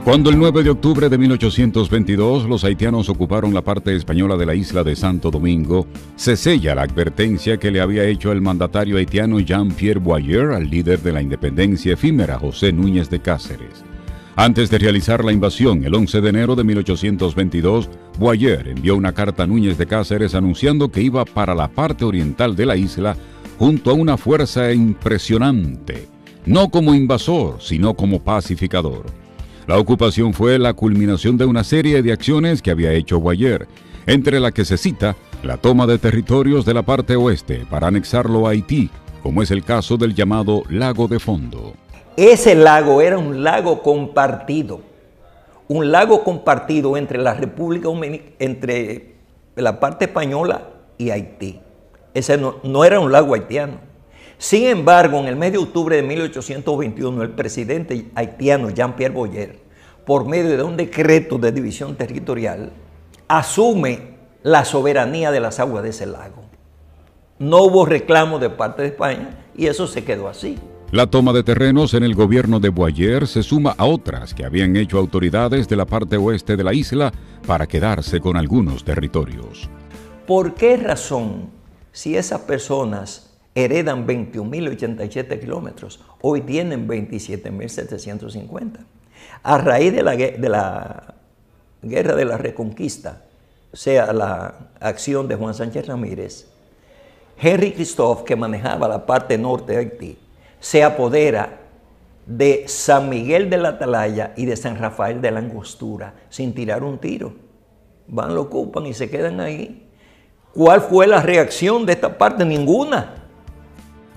Cuando el 9 de octubre de 1822 los haitianos ocuparon la parte española de la isla de Santo Domingo, se sella la advertencia que le había hecho el mandatario haitiano Jean-Pierre Boyer al líder de la independencia efímera José Núñez de Cáceres. Antes de realizar la invasión, el 11 de enero de 1822, Boyer envió una carta a Núñez de Cáceres anunciando que iba para la parte oriental de la isla junto a una fuerza impresionante, no como invasor, sino como pacificador. La ocupación fue la culminación de una serie de acciones que había hecho Boyer, entre las que se cita la toma de territorios de la parte oeste para anexarlo a Haití, como es el caso del llamado Lago de Fondo. Ese lago era un lago compartido entre la República Dominicana, entre la parte española y Haití. Ese no era un lago haitiano. Sin embargo, en el mes de octubre de 1821, el presidente haitiano Jean-Pierre Boyer, por medio de un decreto de división territorial, asume la soberanía de las aguas de ese lago. No hubo reclamo de parte de España y eso se quedó así. La toma de terrenos en el gobierno de Boyer se suma a otras que habían hecho autoridades de la parte oeste de la isla para quedarse con algunos territorios. ¿Por qué razón, si esas personas heredan 21.087 kilómetros, hoy tienen 27.750? A raíz de la Guerra de la Reconquista, o sea, la acción de Juan Sánchez Ramírez, Henry Christophe, que manejaba la parte norte de Haití, se apodera de San Miguel de la Atalaya y de San Rafael de la Angostura sin tirar un tiro. Van, lo ocupan y se quedan ahí. ¿Cuál fue la reacción de esta parte? Ninguna.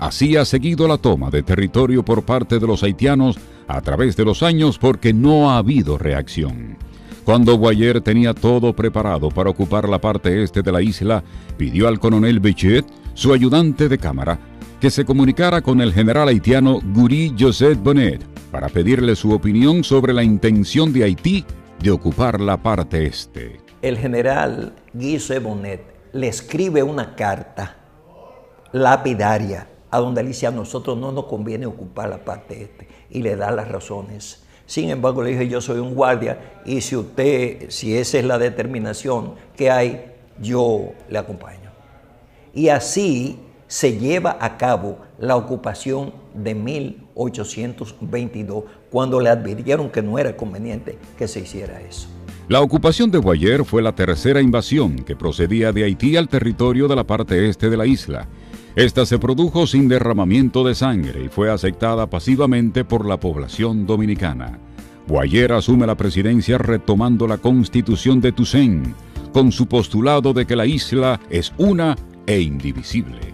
Así ha seguido la toma de territorio por parte de los haitianos a través de los años porque no ha habido reacción. Cuando Boyer tenía todo preparado para ocupar la parte este de la isla, pidió al coronel Bechet, su ayudante de cámara, que se comunicara con el general haitiano Guy Joseph Bonnet para pedirle su opinión sobre la intención de Haití de ocupar la parte este. El general Guy Joseph Bonnet le escribe una carta lapidaria a donde le dice: a nosotros no nos conviene ocupar la parte este, y le da las razones. Sin embargo, le dije: yo soy un guardia y si esa es la determinación que hay, yo le acompaño. Y así se lleva a cabo la ocupación de 1822, cuando le advirtieron que no era conveniente que se hiciera eso. La ocupación de Boyer fue la tercera invasión que procedía de Haití al territorio de la parte este de la isla. Esta se produjo sin derramamiento de sangre y fue aceptada pasivamente por la población dominicana. Boyer asume la presidencia retomando la Constitución de Toussaint, con su postulado de que la isla es una e indivisible.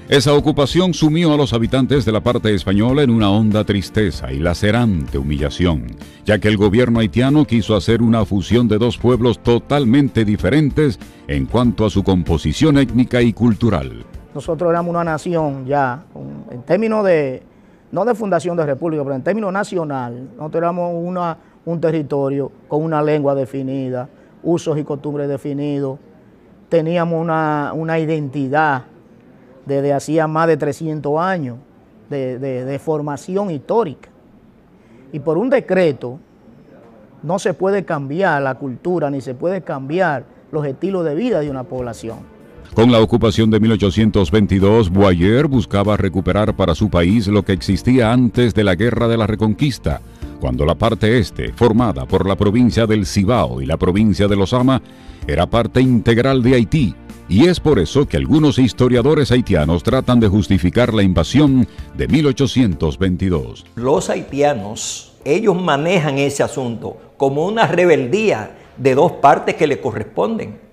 Esa ocupación sumió a los habitantes de la parte española en una honda tristeza y lacerante humillación, ya que el gobierno haitiano quiso hacer una fusión de dos pueblos totalmente diferentes en cuanto a su composición étnica y cultural. Nosotros éramos una nación ya, en términos de, no de fundación de república, pero en términos nacional, nosotros éramos un territorio con una lengua definida, usos y costumbres definidos, teníamos una identidad desde hacía más de 300 años de formación histórica. Y por un decreto no se puede cambiar la cultura ni se puede cambiar los estilos de vida de una población. Con la ocupación de 1822, Boyer buscaba recuperar para su país lo que existía antes de la Guerra de la Reconquista, cuando la parte este, formada por la provincia del Cibao y la provincia de Los Ama, era parte integral de Haití. Y es por eso que algunos historiadores haitianos tratan de justificar la invasión de 1822. Los haitianos, ellos manejan ese asunto como una rebeldía de dos partes que le corresponden.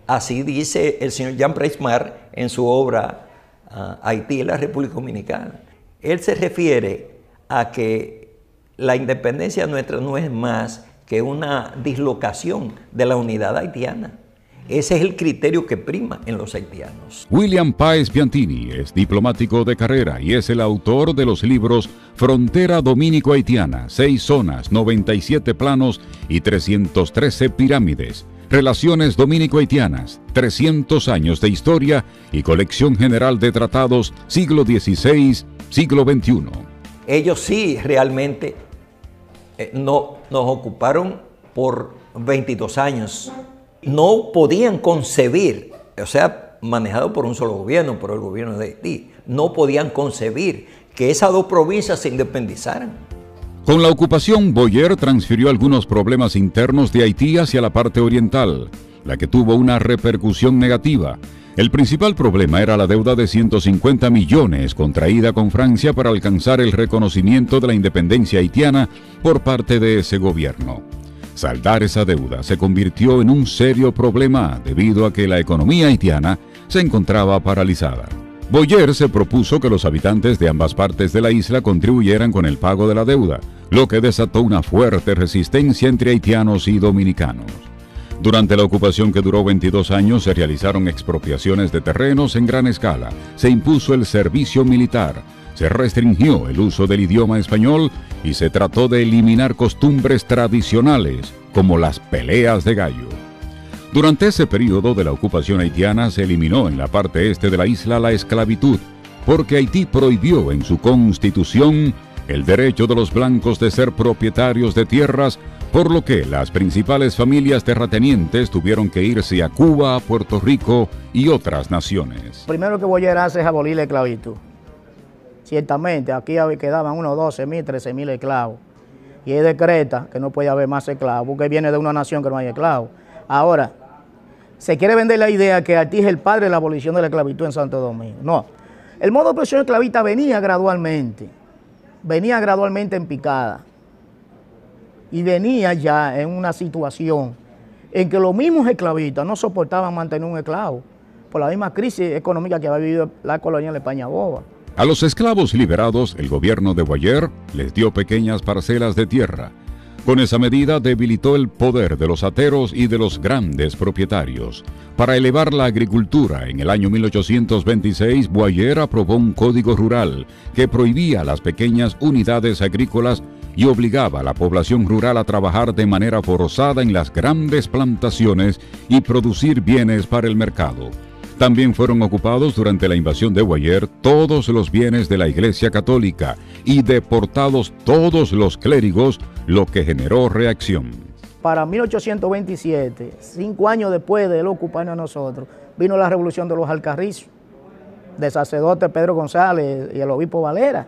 Así dice el señor Jean Preismar en su obra Haití y la República Dominicana. Él se refiere a que la independencia nuestra no es más que una dislocación de la unidad haitiana. Ese es el criterio que prima en los haitianos. William Páez Piantini es diplomático de carrera y es el autor de los libros Frontera Dominico-Haitiana, 6 zonas, 97 planos y 313 pirámides. Relaciones Dominico-Haitianas, 300 años de historia y colección general de tratados siglo XVI, siglo XXI. Ellos sí realmente nos ocuparon por 22 años. No podían concebir, o sea, manejado por un solo gobierno, por el gobierno de Haití, no podían concebir que esas dos provincias se independizaran. Con la ocupación, Boyer transfirió algunos problemas internos de Haití hacia la parte oriental, la que tuvo una repercusión negativa. El principal problema era la deuda de 150 millones contraída con Francia para alcanzar el reconocimiento de la independencia haitiana por parte de ese gobierno. Saldar esa deuda se convirtió en un serio problema debido a que la economía haitiana se encontraba paralizada. Boyer se propuso que los habitantes de ambas partes de la isla contribuyeran con el pago de la deuda, lo que desató una fuerte resistencia entre haitianos y dominicanos. Durante la ocupación, que duró 22 años, se realizaron expropiaciones de terrenos en gran escala, se impuso el servicio militar, se restringió el uso del idioma español y se trató de eliminar costumbres tradicionales, como las peleas de gallo. Durante ese periodo de la ocupación haitiana se eliminó en la parte este de la isla la esclavitud, porque Haití prohibió en su constitución el derecho de los blancos de ser propietarios de tierras, por lo que las principales familias terratenientes tuvieron que irse a Cuba, Puerto Rico y otras naciones. Primero que Boyer hace es abolir la esclavitud. Ciertamente, aquí quedaban unos 12.000, 13.000 esclavos. Y él decreta que no puede haber más esclavos, porque viene de una nación que no hay esclavos. Ahora, se quiere vender la idea que Haití es el padre de la abolición de la esclavitud en Santo Domingo. No, el modo de opresión esclavista venía gradualmente en picada. Y venía ya en una situación en que los mismos esclavistas no soportaban mantener un esclavo por la misma crisis económica que había vivido la colonia de España Boba. A los esclavos liberados, el gobierno de Boyer les dio pequeñas parcelas de tierra. Con esa medida debilitó el poder de los hateros y de los grandes propietarios. Para elevar la agricultura, en el año 1826, Boyer aprobó un código rural que prohibía las pequeñas unidades agrícolas y obligaba a la población rural a trabajar de manera forzada en las grandes plantaciones y producir bienes para el mercado. También fueron ocupados durante la invasión de Boyer todos los bienes de la Iglesia Católica y deportados todos los clérigos, lo que generó reacción. Para 1827, 5 años después de él ocuparnos a nosotros, vino la revolución de los Alcarrizos, del sacerdote Pedro González y el obispo Valera.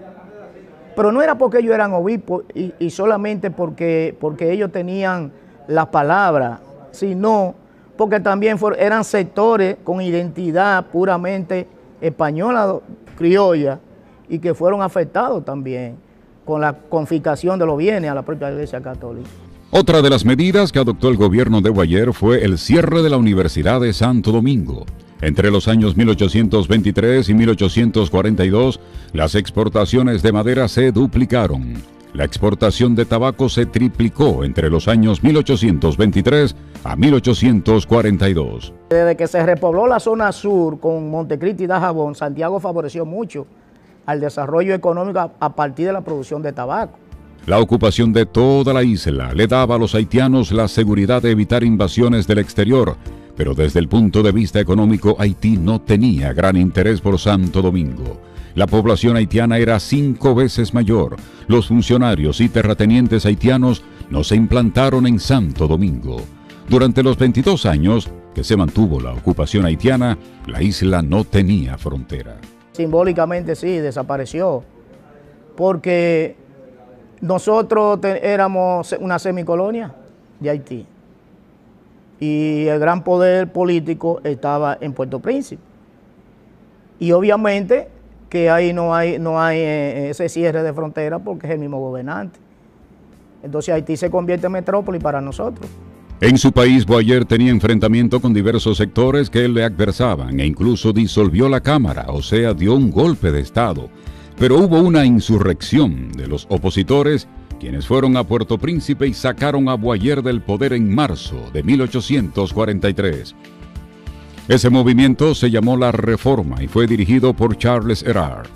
Pero no era porque ellos eran obispos y solamente porque ellos tenían las palabras, sino porque también eran sectores con identidad puramente española, criolla, y que fueron afectados también con la confiscación de los bienes a la propia Iglesia Católica. Otra de las medidas que adoptó el gobierno de Boyer fue el cierre de la Universidad de Santo Domingo. Entre los años 1823 y 1842, las exportaciones de madera se duplicaron. La exportación de tabaco se triplicó entre los años 1823 a 1842. Desde que se repobló la zona sur con Montecristi y Dajabón, Santiago favoreció mucho al desarrollo económico a partir de la producción de tabaco. La ocupación de toda la isla le daba a los haitianos la seguridad de evitar invasiones del exterior, pero desde el punto de vista económico, Haití no tenía gran interés por Santo Domingo. La población haitiana era 5 veces mayor. Los funcionarios y terratenientes haitianos no se implantaron en Santo Domingo. Durante los 22 años que se mantuvo la ocupación haitiana, la isla no tenía frontera. Simbólicamente sí, desapareció, porque nosotros éramos una semicolonia de Haití y el gran poder político estaba en Puerto Príncipe. Y obviamente que ahí no hay ese cierre de frontera porque es el mismo gobernante. Entonces Haití se convierte en metrópoli para nosotros. En su país, Boyer tenía enfrentamiento con diversos sectores que le adversaban e incluso disolvió la Cámara, o sea, dio un golpe de Estado. Pero hubo una insurrección de los opositores, quienes fueron a Puerto Príncipe y sacaron a Boyer del poder en marzo de 1843. Ese movimiento se llamó la Reforma y fue dirigido por Charles Erard.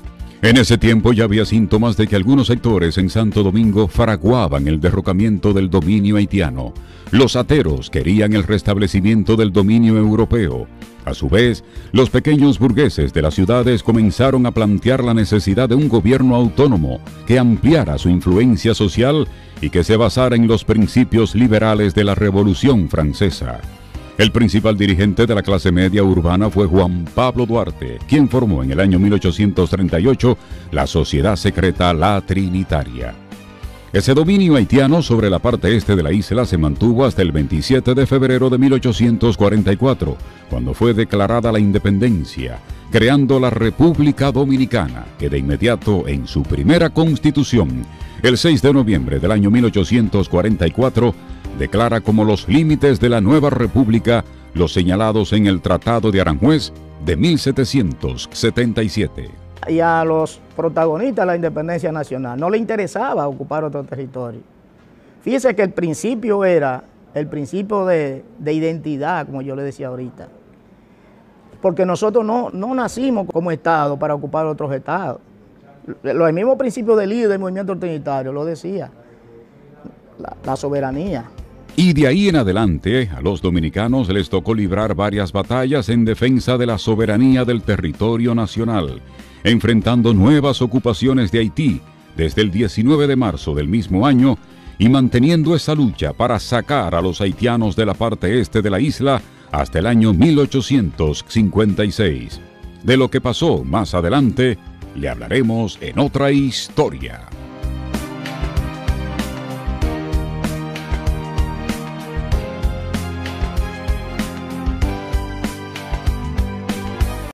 En ese tiempo ya había síntomas de que algunos sectores en Santo Domingo fraguaban el derrocamiento del dominio haitiano. Los hateros querían el restablecimiento del dominio europeo. A su vez, los pequeños burgueses de las ciudades comenzaron a plantear la necesidad de un gobierno autónomo que ampliara su influencia social y que se basara en los principios liberales de la Revolución Francesa. El principal dirigente de la clase media urbana fue Juan Pablo Duarte, quien formó en el año 1838 la sociedad secreta La Trinitaria. Ese dominio haitiano sobre la parte este de la isla se mantuvo hasta el 27 de febrero de 1844, cuando fue declarada la independencia, creando la República Dominicana, que de inmediato en su primera constitución, el 6 de noviembre del año 1844, declara como los límites de la nueva república los señalados en el Tratado de Aranjuez de 1777. Y a los protagonistas de la independencia nacional no les interesaba ocupar otro territorio. Fíjese que el principio era el principio de identidad, como yo le decía ahorita. Porque nosotros no nacimos como Estado para ocupar otros estados. El mismo principio del líder del movimiento trinitario lo decía, la soberanía. Y de ahí en adelante, a los dominicanos les tocó librar varias batallas en defensa de la soberanía del territorio nacional, enfrentando nuevas ocupaciones de Haití desde el 19 de marzo del mismo año y manteniendo esa lucha para sacar a los haitianos de la parte este de la isla hasta el año 1856. De lo que pasó más adelante, le hablaremos en otra historia.